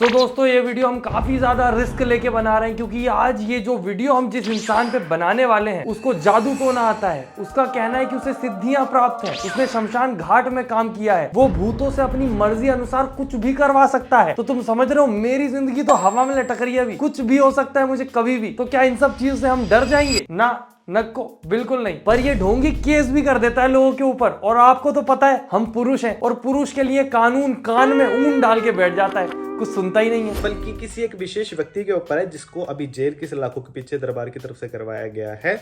तो दोस्तों ये वीडियो हम काफी ज्यादा रिस्क लेके बना रहे हैं क्योंकि आज ये जो वीडियो हम जिस इंसान पे बनाने वाले हैं उसको जादू टोना आता है। उसका कहना है कि उसे सिद्धियां प्राप्त है, उसने शमशान घाट में काम किया है, वो भूतों से अपनी मर्जी अनुसार कुछ भी करवा सकता है। तो तुम समझ रहे हो मेरी जिंदगी तो हवा में लटक रही है, अभी कुछ भी हो सकता है मुझे कभी भी। तो क्या इन सब चीजों से हम डर जाएंगे? ना, नको बिल्कुल नहीं। पर ये ढोंगी केस भी कर देता है लोगों के ऊपर। और आपको तो पता है हम पुरुष हैं और पुरुष के लिए कानून कान में ऊन डाल के बैठ जाता है, कुछ सुनता ही नहीं है। बल्कि किसी एक विशेष व्यक्ति के ऊपर है जिसको अभी जेल की सलाखों के पीछे दरबार की तरफ से करवाया गया है।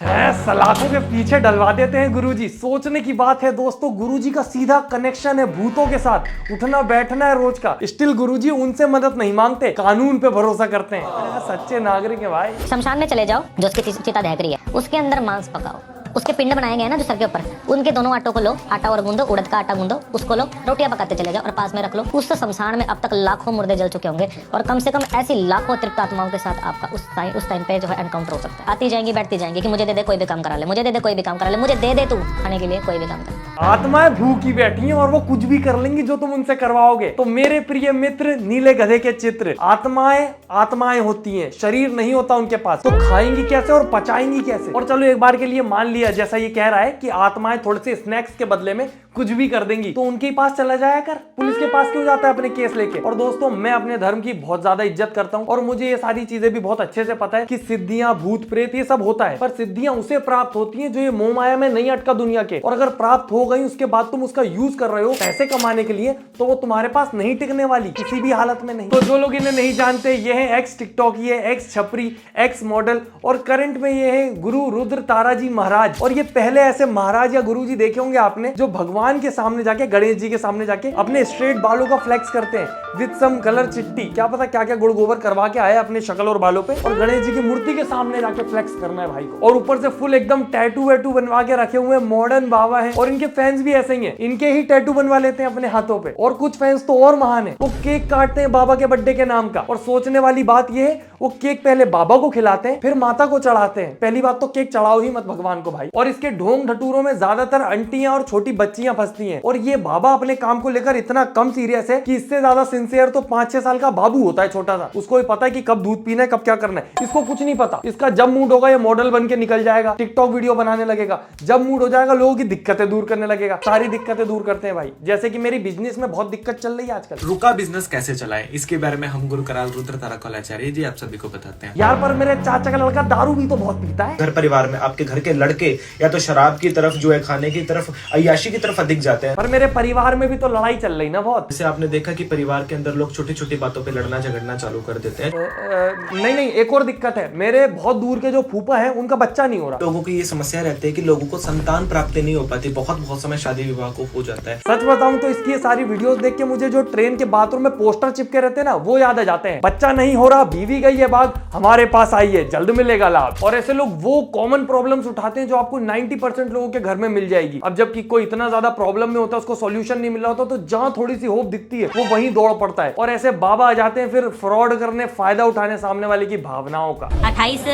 सलाखों के पीछे डलवा देते हैं गुरुजी। सोचने की बात है दोस्तों, गुरुजी का सीधा कनेक्शन है भूतों के साथ। उठना बैठना है रोज का। स्टिल गुरुजी उनसे मदद नहीं मांगते, कानून पे भरोसा करते हैं। सच्चे नागरिक है भाई। शमशान में चले जाओ, जो उसकी चिता दहक रही है, उसके अंदर मांस पकाओ। उसके पिंड बनाए गए हैं ना जो सर के ऊपर, उनके दोनों आटों को लो, आटा और गूंदो, उड़द का आटा गूंदो, उसको लो, रोटियां पकाते चले जाओ और पास में रख लो। उस शमशान में अब तक लाखों मुर्दे जल चुके होंगे और कम से कम ऐसी लाखों तृप्त आत्माओं के साथ आपका उस टाइम पे जो है एनकाउंटर हो सकता है। आती जाएंगी, बैठती जाएंगी कि मुझे दे दे, कोई भी काम करा ले, मुझे दे दे, कोई भी काम करा ले, मुझे दे दे तू खाने के लिए, कोई भी काम कर। आत्माएं भूखी बैठी हैं और वो कुछ भी कर लेंगी जो तुम उनसे करवाओगे। तो मेरे प्रिय मित्र, नीले गधे के चित्र, आत्माएं होती हैं, शरीर नहीं होता उनके पास। तो खाएंगी कैसे और पचाएंगी कैसे? और चलो एक बार के लिए मान लिया, जैसा ये कह रहा है कि आत्माएं थोड़े से स्नैक्स के बदले में कुछ भी कर देंगी, तो उनके पास चला जाया कर। पुलिस के पास क्यों जाता है अपने केस लेके? और दोस्तों मैं अपने धर्म की बहुत ज्यादा इज्जत करता हूं और मुझे ये सारी चीजें भी बहुत अच्छे से पता है कि सिद्धियां, भूत प्रेत ये सब होता है। पर सिद्धियां उसे प्राप्त होती हैं जो ये मोह माया में नहीं अटका दुनिया के। और अगर प्राप्त हो गई उसके बाद तुम उसका यूज कर रहे हो पैसे कमाने के लिए, तो वो तुम्हारे पास नहीं टिकने वाली किसी भी हालत में नहीं। तो जो लोग इन्हें नहीं जानते, ये है एक्स टिकटॉक, ये एक्स छपरी, एक्स मॉडल और करंट में ये है गुरु रुद्र ताराजी महाराज। और ये पहले ऐसे महाराज या गुरु जी देखे होंगे आपने जो भगवान के सामने जाके, गणेश जी के सामने जाके अपने स्ट्रेट बालों का फ्लेक्स करते हैं विद सम कलर चिट्टी। क्या पता क्या क्या गुड़ गोबर करवा के आए अपने शक्ल और बालों पे, और गणेश जी की मूर्ति के सामने जाके फ्लेक्स करना है भाई को। और ऊपर से फुल एकदम टैटू वैटू बनवा के रखे हुए मॉडर्न बाबा है। और इनके फैंस भी ऐसे ही हैं, इनके ही टैटू बनवा लेते हैं अपने हाथों पे। और कुछ फैंस तो और महान है, वो केक काटते हैं बाबा के बर्थडे के नाम का। और सोचने वाली बात ये है, वो केक पहले बाबा को खिलाते हैं फिर माता को चढ़ाते हैं। पहली बात तो केक चढ़ाओ ही मत भगवान को भाई। और इसके ढोंग ढटूरों में ज्यादातर अंटियां और छोटी बच्चियां फंसती हैं। और ये बाबा अपने काम को लेकर इतना कम सीरियस है कि इससे ज्यादा सिंसियर तो 5-6 साल का बाबू होता है, छोटा सा। उसको ही पता है कि कब दूध पीना है, कब क्या करना है। इसको कुछ नहीं पता। इसका जब मूड होगा ये मॉडल बन के निकल जाएगा, टिकटॉक वीडियो बनाने लगेगा। जब मूड हो जाएगा लोगों की दिक्कतें दूर करने लगेगा। सारी दिक्कतें दूर करते हैं भाई। जैसे कि मेरी बिजनेस में बहुत दिक्कत चल रही है आजकल। रुका बिजनेस कैसे चलाए, इसके बारे में हम गुरु कराल रुद्र ताराकोलाचार्य जी आप सभी को बताते हैं। यार पर मेरे चाचा का लड़का दारू भी तो बहुत पीता है। घर परिवार में आपके घर के लड़के या तो शराब की तरफ, जुए खाने की तरफ, अय्याशी की तरफ अधिक जाते हैं। पर मेरे परिवार में भी तो लड़ाई चल रही ना बहुत। जैसे आपने देखा कि परिवार के अंदर लोग छोटी छोटी बातों पे लड़ना झगड़ना चालू कर देते हैं। नहीं, एक और दिक्कत है। मेरे बहुत दूर के जो फूफा है उनका बच्चा नहीं हो रहा। लोगों की ये समस्या रहती है कि लोगों को संतान प्राप्ति नहीं हो पाती, बहुत समय शादी विवाह को हो जाता है। सच बताऊं तो इसकी ये सारी वीडियोस देख के मुझे जो ट्रेन के बाथरूम में पोस्टर चिपके रहते हैं ना, वो याद आ जाते हैं। बच्चा नहीं हो रहा, बीवी गई है भाग, हमारे पास आइए, जल्द मिलेगा लाभ। और ऐसे लोग वो कॉमन प्रॉब्लम्स उठाते हैं जो आपको 90% लोगों के घर में मिल जाएगी। अब जबकि कोई इतना ज्यादा प्रॉब्लम में होता है, उसको सॉल्यूशन नहीं मिल रहा होता, तो जहां थोड़ी सी होप दिखती है वो वहीं दौड़ पड़ता है। और ऐसे बाबा आ जाते हैं फिर फ्रॉड करने, फायदा उठाने सामने वाले की भावनाओं का। 28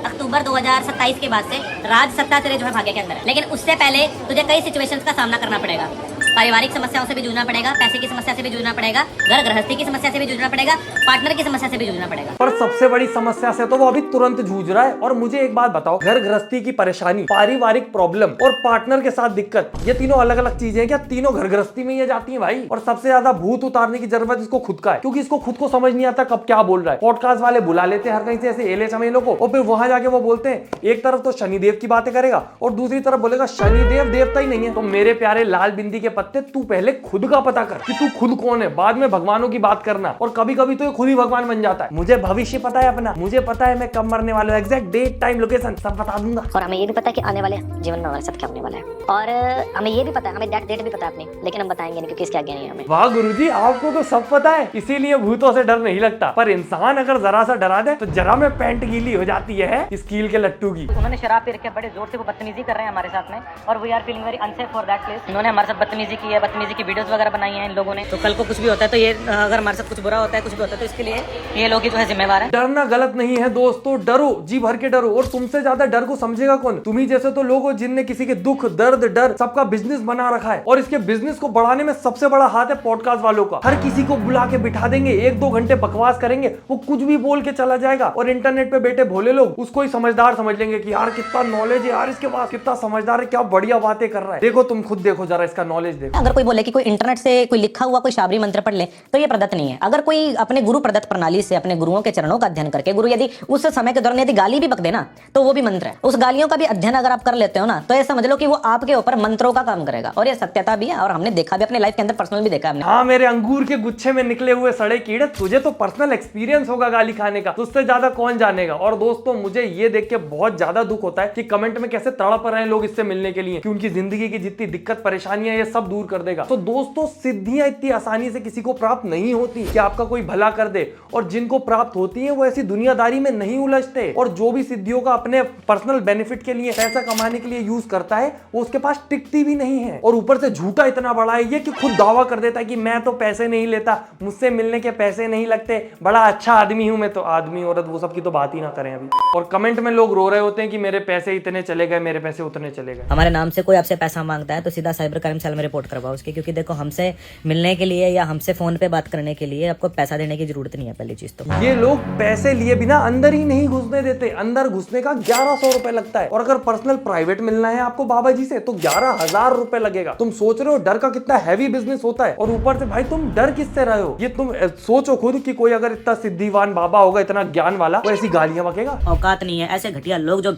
अक्टूबर 2027 के बाद से राज सत्ता तेरे जो है भाग्य के अंदर है, लेकिन उससे पहले तुझे कई सिचुएशंस का सामना करना पड़ेगा। पारिवारिक समस्याओं से भी जूझना पड़ेगा, पैसे की समस्या से भी जूझना पड़ेगा, घर गृहस्थी की समस्या से भी जूझना पड़ेगा, पार्टनर की समस्या से भी जूझना पड़ेगा। पर सबसे बड़ी समस्या से तो वो अभी तुरंत जूझ रहा है। और मुझे एक बात बताओ, घर गृहस्थी की परेशानी, पारिवारिक प्रॉब्लम और पार्टनर के साथ दिक्कत, ये तीनों अलग अलग चीजें हैं क्या? तीनों घर गृहस्थी में ये जाती है भाई। और सबसे ज्यादा भूत उतारने की जरूरत इसको खुद का है, क्योंकि इसको खुद को समझ नहीं आता कब क्या बोल रहा है। पॉडकास्ट वाले बुला लेते हैं हर कहीं से ऐसे एले चमेलों को, और फिर वहां जाके वो बोलते हैं, एक तरफ तो शनिदेव की बातें करेगा और दूसरी तरफ बोलेगा शनिदेव देवता ही नहीं है। तो मेरे प्यारे लाल बिंदी के पत्ते, तू पहले खुद का पता कर कि तू खुद कौन है, बाद में भगवानों की बात करना। और कभी कभी तो ये खुद ही भगवान बन जाता है। मुझे भविष्य पता है अपना, मुझे पता है मैं कब मरने वाला हूं, एग्जैक्ट डेट, टाइम, लोकेशन सब बता दूंगा। और हमें ये भी पता है कि आने वाले जीवन में हमारे साथ क्या होने वाला है। और हमें ये भी पता है, हमें डेट भी पता है अपनी, लेकिन हम बताएंगे नहीं क्योंकि इसके आगे नहीं हमें। वाह गुरुजी, आपको तो सब पता है, इसीलिए भूतों से डर नहीं लगता। पर इंसान अगर जरा सा डरा दे तो जरा में पैंट गीली हो जाती है इस कील के लट्टू की। उन्होंने शराब पी रखे, बड़े जोर से वो बदतमीजी कर रहे हैं हमारे साथ में, और we are feeling very unsafe for that place. उन्होंने हमारे साथ बदतमीजी बदतमीजी की है, बदतमीजी की वीडियोस वगैरह बनाई हैं इन लोगों ने। तो कल को कुछ भी होता है तो ये अगर हमारे साथ कुछ बुरा होता है, कुछ भी होता है, तो इसके लिए ये लोग ही जो है जिम्मेवार है। डरना गलत नहीं है दोस्तों, डरो, जी भर के डरो। और तुमसे ज्यादा डर को समझेगा कौन? तुम्ही जैसे तो लोग हो जिनने किसी के दुख दर्द डर सबका बिजनेस बना रखा है, और इसके बिजनेस को बढ़ाने में सबसे बड़ा हाथ है पॉडकास्ट वालों का। हर किसी को बुला के बिठा देंगे, 1-2 घंटे बकवास करेंगे, वो कुछ भी बोल के चला जाएगा, और इंटरनेट पे बैठे भोले लोग उसको ही समझदार समझ लेंगे कि यार कितना नॉलेज है यार इसके पास, कितना समझदार है, क्या बढ़िया बातें कर रहा है। देखो तुम खुद देखो जरा इसका नॉलेज देखो। अगर कोई बोले कि कोई इंटरनेट से कोई लिखा हुआ कोई शाबरी मंत्र पढ़ ले तो ये प्रदत्त नहीं है। अगर कोई अपने गुरु प्रदत्त प्रणाली से अपने गुरुओं के चरणों का अध्ययन करके, गुरु यदि उस समय के दौरान यदि गाली भी बक देना तो वो भी मंत्र है। उस गालियों का भी अध्ययन अगर आप कर लेते हो ना, तो ये समझ लो कि वो आपके ऊपर मंत्रों का काम करेगा। और ये सत्यता भी है, और हमने देखा भी अपने लाइफ के अंदर, पर्सनल भी देखा हमने। हाँ मेरे अंगूर के गुच्छे में निकले हुए सड़े कीड़े, तुझे तो पर्सनल एक्सपीरियंस होगा गाली खाने का, तुझसे ज्यादा कौन जानेगा। और दोस्तों मुझे ये देख के बहुत ज्यादा दुख होता है कि कमेंट में कैसे तड़प रहे हैं लोग इससे मिलने के लिए, कि उनकी जिंदगी की जितनी दिक्कत परेशानियां ये सब दूर कर देगा। तो दोस्तों सिद्धियां इतनी आसानी से किसी को प्राप्त नहीं होती कि आपका कोई भला कर दे, और जिनको प्राप्त होती है वो ऐसी दुनियादारी में नहीं उलझते। और जो भी सिद्धियों का अपने पर्सनल बेनिफिट के लिए, पैसा कमाने के लिए यूज करता है, वो उसके पास टिकती भी नहीं है। और ऊपर से झूठा इतना बड़ा है ये कि खुद दावा कर देता है कि मैं तो पैसे नहीं लेता, मुझसे मिलने के पैसे नहीं लगते, बड़ा अच्छा आदमी हूं मैं। तो आदमी औरत वो सब की तो बात ही ना करें अभी। और कमेंट में लोग रो रहे होते हैं कि मेरे पैसे इतने चले गए, मेरे पैसे उतने चले गए। हमारे नाम से कोई आपसे पैसा मांगता है तो सीधा साइबर क्राइम सेल में रिपोर्ट करवाओ उसकी, क्योंकि देखो हमसे मिलने के लिए या हमसे फोन पे बात करने के लिए आपको पैसा देने की जरूरत नहीं है। पहली चीज तो ये लोग पैसे लिए बिना अंदर ही नहीं घुसने देते, अंदर घुसने का 1100 रुपए लगता है। और अगर पर्सनल प्राइवेट मिलना है आपको बाबा जी से तो 11,000 रुपए लगेगा। तुम सोच रहे हो डर का कितना हैवी बिजनेस होता है, और ऊपर से भाई तुम डर किससे रहे हो? ये तुम सोचो खुद कि कोई अगर इतना सिद्धिवान बाबा होगा, इतना ज्ञान वाला, वो ऐसी गालियां बकेगा? औकात नहीं है। ऐसे घटिया लोग जो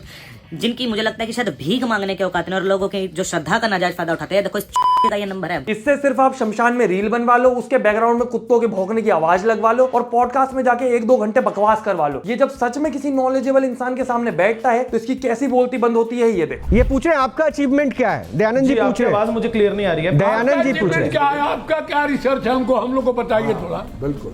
जिनकी मुझे लगता है कि शायद भीख मांगने के औकात नहीं, और लोगों की जो श्रद्धा का नाजायज फायदा उठाते हैं। देखो इस का ये नंबर है। इससे सिर्फ आप शमशान में रील बनवा लो, उसके बैकग्राउंड में कुत्तों के भौंकने की आवाज लगवा लो, और पॉडकास्ट में जाके 1-2 घंटे बकवास करवा लो। ये जब सच में किसी नॉलेजेबल इंसान के सामने बैठता है तो इसकी कैसी बोलती बंद होती है ये देखो। ये पूछे आपका अचीवमेंट क्या है? दयानंद जी पूछ रहे हैं। आवाज मुझे क्लियर नहीं आ रही है। दयानंद जी पूछ रहे हैं क्या है, आपका क्या रिसर्च है, हमको हम लोग को बताइए थोड़ा। बिल्कुल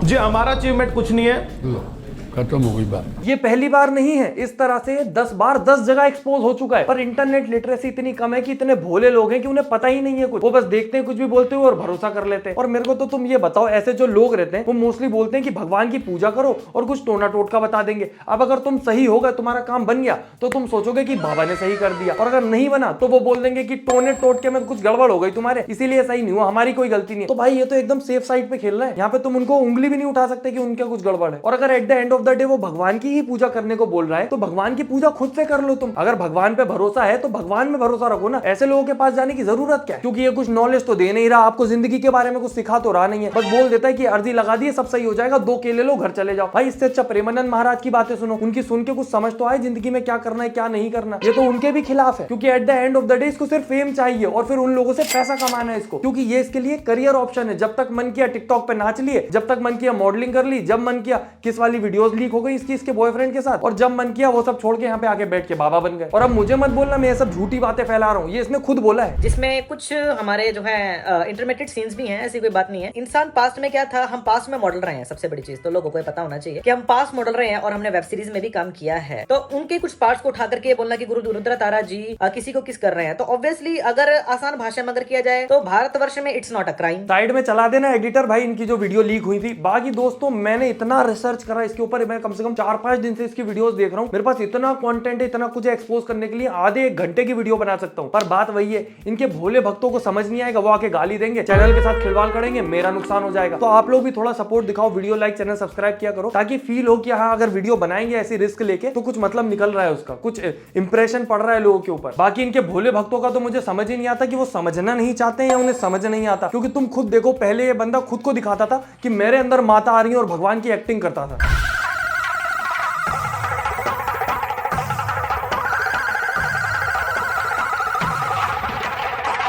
जी, हमारा अचीवमेंट कुछ नहीं है, खत्म हो गई बात। ये पहली बार नहीं है, इस तरह से 10 बार 10 जगह एक्सपोज हो चुका है। पर इंटरनेट लिटरेसी इतनी कम है कि इतने भोले लोग हैं कि उन्हें पता ही नहीं है कुछ, वो बस देखते हैं कुछ भी बोलते हुए और भरोसा कर लेते हैं। और मेरे को तो तुम ये बताओ, ऐसे जो लोग रहते हैं वो मोस्टली बोलते हैं कि भगवान की पूजा करो और कुछ टोना टोटका बता देंगे। अब अगर तुम सही हो गए, तुम्हारा काम बन गया, तो तुम सोचोगे कि बाबा ने सही कर दिया, और अगर नहीं बना तो वो बोल देंगे कि टोने टोटके में कुछ गड़बड़ हो गई तुम्हारे, इसीलिए सही नहीं हुआ, हमारी कोई गलती नहीं है। तो भाई ये तो एकदम सेफ साइड पे खेल रहे हैं। यहाँ पे तुम उनको उंगली भी नहीं उठा सकते कि उनका कुछ गड़बड़ है। और अगर at the end of the day वो भगवान की ही पूजा करने को बोल रहा है तो भगवान की पूजा खुद से कर लो तुम। अगर भगवान पे भरोसा है तो भगवान में भरोसा रखो ना, ऐसे लोगों के पास जाने की जरूरत क्या है? क्योंकि ये कुछ नॉलेज तो दे नहीं रहा आपको, जिंदगी के बारे में कुछ सिखा तो रहा नहीं है, बस बोल देता है कि अर्जी लगा दी सब सही हो जाएगा, 2 केले लो घर चले जाओ। भाई इससे अच्छा प्रेमानंद महाराज की बातें सुनो, उनकी सुन के कुछ समझ तो आए जिंदगी में क्या करना है क्या नहीं करना। ये तो उनके भी खिलाफ है, क्योंकि at the end of the day इसको सिर्फ फेम चाहिए और फिर उन लोगों से पैसा कमाना है इसको, क्योंकि ये इसके लिए करियर ऑप्शन है। जब तक मन किया टिकटॉक पे नाच लिए, जब तक मन किया मॉडलिंग कर ली, जब मन किया किस वाली वीडियोस लीक हो गई इसकी इसके बॉयफ्रेंड के साथ, और जब मन किया वो सब छोड़ के यहाँ पे आके बैठ के बाबा बन गए। और अब मुझे मत बोलना मैं ये सब झूठी बातें फैला रहा हूँ, ये इसने खुद बोला है। जिसमें कुछ हमारे जो है इंटरमीडिएट सीन्स भी हैं, ऐसी कोई बात नहीं है। इंसान पास्ट में क्या था, हम पास्ट में मॉडल रहे हैं। सबसे बड़ी चीज तो लोगों को पता होना चाहिए कि हम पास्ट मॉडल रहे हैं, और हमने वेब सीरीज में भी काम किया है। तो उनके कुछ पार्ट्स को उठा करके बोलना कि गुरु रुद्र तारा जी किसी को किस कर रहे हैं, तो ऑब्वियसली अगर आसान भाषा में अगर किया जाए तो भारतवर्ष में it's not a crime. Side में चला देना एडिटर भाई इनकी जो वीडियो लीक हुई थी। बाकी दोस्तों मैंने इतना रिसर्च करा इसके ऊपर, मैं कम से कम 4-5 दिन से इसकी वीडियोस देख रहा हूँ। मेरे पास इतना कंटेंट है, इतना कुछ एक्सपोज करने के लिए आधे 1 घंटे की वीडियो बना सकता हूँ। पर बात वही है, इनके भोले भक्तों को समझ नहीं आएगा, वो आके गाली देंगे, चैनल के साथ खिलवाड़ करेंगे, मेरा नुकसान हो जाएगा। तो आप लोग भी थोड़ा सपोर्ट दिखाओ, वीडियो लाइक, चैनल सब्सक्राइब किया करो, ताकि फील हो कि हाँ अगर वीडियो बनाएंगे ऐसी रिस्क लेके तो कुछ मतलब निकल रहा है, उसका कुछ इंप्रेशन पड़ रहा है लोगों के ऊपर। बाकी इनके भोले भक्तों का तो मुझे समझ ही नहीं आता कि वो समझना नहीं चाहते हैं या उन्हें समझ नहीं आता। क्योंकि तुम खुद देखो, पहले ये बंदा खुद को दिखाता था कि मेरे अंदर माता आ रही है और भगवान की एक्टिंग करता था,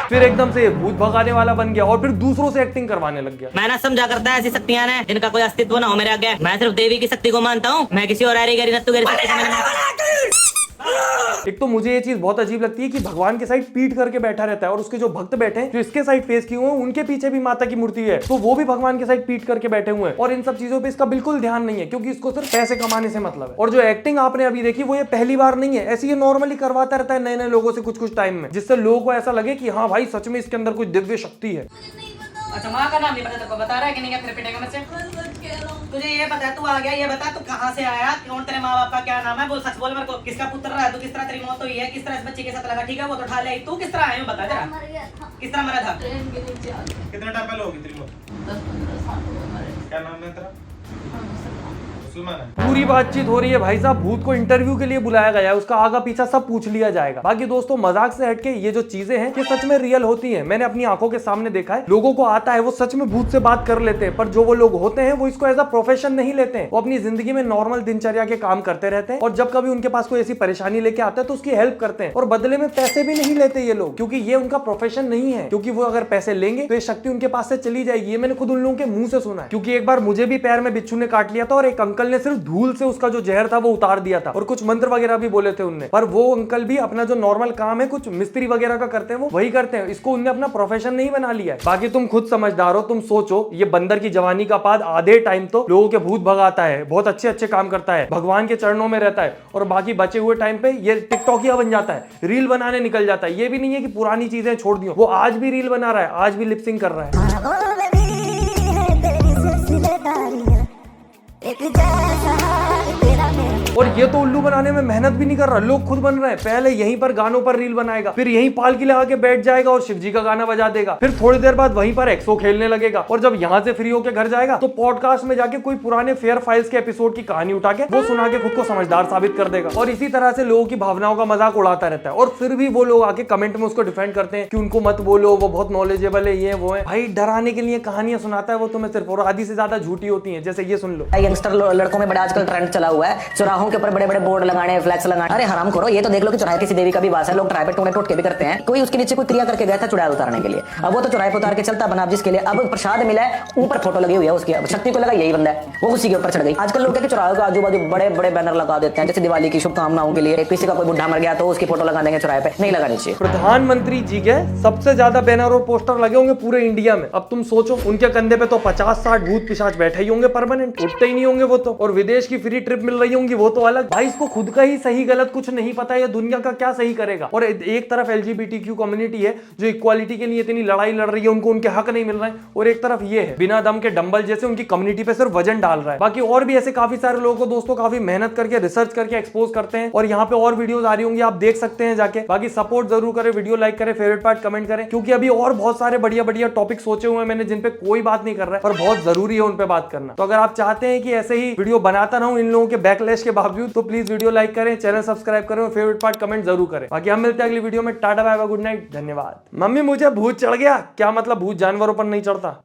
फिर एकदम से भूत भगाने वाला बन गया और फिर दूसरों से एक्टिंग करवाने लग गया। मैं ना समझा करता है ऐसी शक्तियां हैं जिनका कोई अस्तित्व ना हो मेरे आगे। मैं सिर्फ देवी की शक्ति को मानता हूँ, मैं किसी और शक्ति को एक तो मुझे ये चीज बहुत अजीब लगती है कि भगवान के साइड पीठ करके बैठा रहता है और उसके जो भक्त बैठे हैं जो इसके साइड फेस किए हुए हैं उनके पीछे भी माता की मूर्ति है, तो वो भी भगवान के साइड पीठ करके बैठे हुए हैं और इन सब चीजों पे इसका बिल्कुल ध्यान नहीं है क्योंकि इसको सिर्फ पैसे कमाने से मतलब है। और जो एक्टिंग आपने अभी देखी वो ये पहली बार नहीं है, ऐसी ये नॉर्मली करवाता रहता है नए नए लोगों से कुछ टाइम में, जिससे लोगों को ऐसा लगे कि हाँ भाई सच में इसके अंदर कुछ दिव्य शक्ति है। अच्छा माँ का नाम नहीं पता, तेरे को बता रहा है कि नहीं? क्या तेरे पिटेगा मुझसे? तुझे ये बता, तू आ गया, ये बता तू कहाँ से आया, कौन तेरे माँ बाप का क्या नाम है, बोल सच बोल मेरे को, किसका पुत्र रहा है तू, किस तरह तेरी मौत हुई है, किस तरह इस बच्चे के साथ लगा, ठीक है वो तो उठा ले, तू किस तरह आया बता जरा, किस तरह मरा था? कितना टाइम पहले होगी तेरी मौत? 10-15 साल हो गए हमारे। क्या नाम है तेरा? मुसलमान है। पूरी बातचीत हो रही है भाई साहब, भूत को इंटरव्यू के लिए बुलाया गया है, उसका आगा पीछा सब पूछ लिया जाएगा। बाकी दोस्तों मजाक से हटके ये जो चीजें हैं ये सच में रियल होती हैं, मैंने अपनी आंखों के सामने देखा है। लोगों को आता है वो सच में भूत से बात कर लेते हैं, पर जो वो लोग होते हैं वो इसको एज अ प्रोफेशन नहीं लेते हैं, वो अपनी जिंदगी में नॉर्मल दिनचर्या के काम करते रहते हैं और जब कभी उनके पास कोई ऐसी परेशानी लेके आता है तो उसकी हेल्प करते हैं और बदले में पैसे भी नहीं लेते ये लोग, क्योंकि ये उनका प्रोफेशन नहीं है। क्योंकि वो अगर पैसे लेंगे तो ये शक्ति उनके पास से चली जाएगी, ये मैंने खुद उन लोगों के मुंह से सुना है। क्योंकि एक बार मुझे भी पैर में बिच्छू ने काट लिया था और एक अंकल ने सिर्फ धूल से उसका जो जहर था वो उतार दिया था और कुछ मंत्र वगैरह भी बोले थे उनने, पर वो अंकल भी अपना जो नॉर्मल काम है कुछ मिस्त्री वगैरह का करते हैं वो वही करते हैं, इसको उनने अपना प्रोफेशन नहीं बना लिया है। बाकी तुम खुद समझदार हो, तुम सोचो ये बंदर की जवानी का पाद आधे टाइम तो लोगों के भूत भगाता है, बहुत अच्छे अच्छे काम करता है, भगवान के चरणों में रहता है और बाकी बचे हुए टाइम पे ये टिकटॉकिया बन जाता है, रील बनाने निकल जाता है। ये भी नहीं है कि पुरानी चीजें छोड़ दी, वो आज भी रील बना रहा है, आज भी लिपसिंग कर रहा है। और ये तो उल्लू बनाने में मेहनत भी नहीं कर रहा, लोग खुद बन रहे हैं। पहले यहीं पर गानों पर रील बनाएगा, फिर यहीं पालकी लगा के बैठ जाएगा और शिव जी का गाना बजा देगा, फिर थोड़ी देर बाद वहीं पर एक्सो खेलने लगेगा और जब यहाँ से फ्री होके घर जाएगा तो पॉडकास्ट में जाके कोई पुराने फेयर फाइल्स के एपिसोड की कहानी उठा के वो सुना के खुद को समझदार साबित कर देगा और इसी तरह से लोगों की भावनाओं का मजाक उड़ाता रहता है। और फिर भी वो लोग आके कमेंट में उसको डिफेंड करते हैं कि उनको मत बोलो, वो बहुत नॉलेजेबल है, ये वो है। भाई डराने के लिए कहानियां सुनाता है वो तुम्हें सिर्फ, और आधी से ज्यादा झूठी होती है। जैसे ये सुन लो, यंगस्टर लड़कों में बड़ा आजकल ट्रेंड चला हुआ है चौराहों के ऊपर बड़े बड़े बोर्ड लगाने, फ्लैक्स लगाने। अरे हराम करो, ये तो देख लो कि चौराहे किसी देवी का भी वास है, लोग चौराहे पे टोट के भी करते हैं। कोई उसके नीचे कोई क्रिया करके गया था चुड़ैल उतारने के लिए, अब वो तो चौराहे पे उतार के चलता बना जिसके लिए, अब प्रसाद मिला है ऊपर फोटो लगी हुई है उसकी, अब शक्ति को लगा यही बंदा है, वो उसी के ऊपर चढ़ गई। आजकल लोग चौराहे के आजू बाजू बड़े बड़े बैनर लगा देते हैं, जैसे दिवाली की शुभकामनाओं के लिए, किसी का कोई बुढ़ा मर गया तो उसकी फोटो लगा देंगे चौराहे पे, नहीं लगानी चाहिए। प्रधानमंत्री जी के सबसे ज्यादा बैनर और पोस्टर लगे होंगे पूरे इंडिया में। अब तुम सोचो उनके कंधे पे तो 50-60 भूत पिशाच बैठे ही होंगे परमानेंट, उठते ही नहीं होंगे वो तो, और विदेश की फ्री ट्रिप मिल रही होंगी वो तो अलग। भाई इसको खुद का ही सही गलत कुछ नहीं पता, ये दुनिया का क्या सही करेगा। और एक तरफ LGBTQ कम्युनिटी है जो इक्वालिटी के लिए इतनी लड़ाई लड़ रही है, उनको उनके हक नहीं मिल रहे हैं, और एक तरफ ये है बिना दम के डंबल जैसे उनकी कम्युनिटी पे सिर्फ वजन डाल रहा है। बाकी और भी ऐसे काफी सारे लोगों को दोस्तों काफी मेहनत करके रिसर्च करके एक्सपोज करते हैं और यहाँ पे और वीडियोस आ रही होंगी, आप देख सकते हैं जाके। बाकी सपोर्ट जरूर करें, वीडियो लाइक करें, फेवरेट पार्ट कमेंट करें, क्योंकि अभी और बहुत सारे बढ़िया बढ़िया टॉपिक सोचे हुए हैं मैंने जिन पे कोई बात नहीं कर रहा है, पर बहुत जरूरी है उन पे बात करना। तो अगर आप चाहते हैं कि ऐसे ही वीडियो बनाता रहूं इन लोगों के बैकलैश के बावजूद, तो प्लीज वीडियो लाइक करें, चैनल सब्सक्राइब करें और फेवरेट पार्ट कमेंट जरूर करें। बाकी हम मिलते हैं अगली वीडियो में, tata bye bye, good night, धन्यवाद। मम्मी मुझे भूत चढ़ गया, क्या मतलब भूत जानवरों पर नहीं चढ़ता?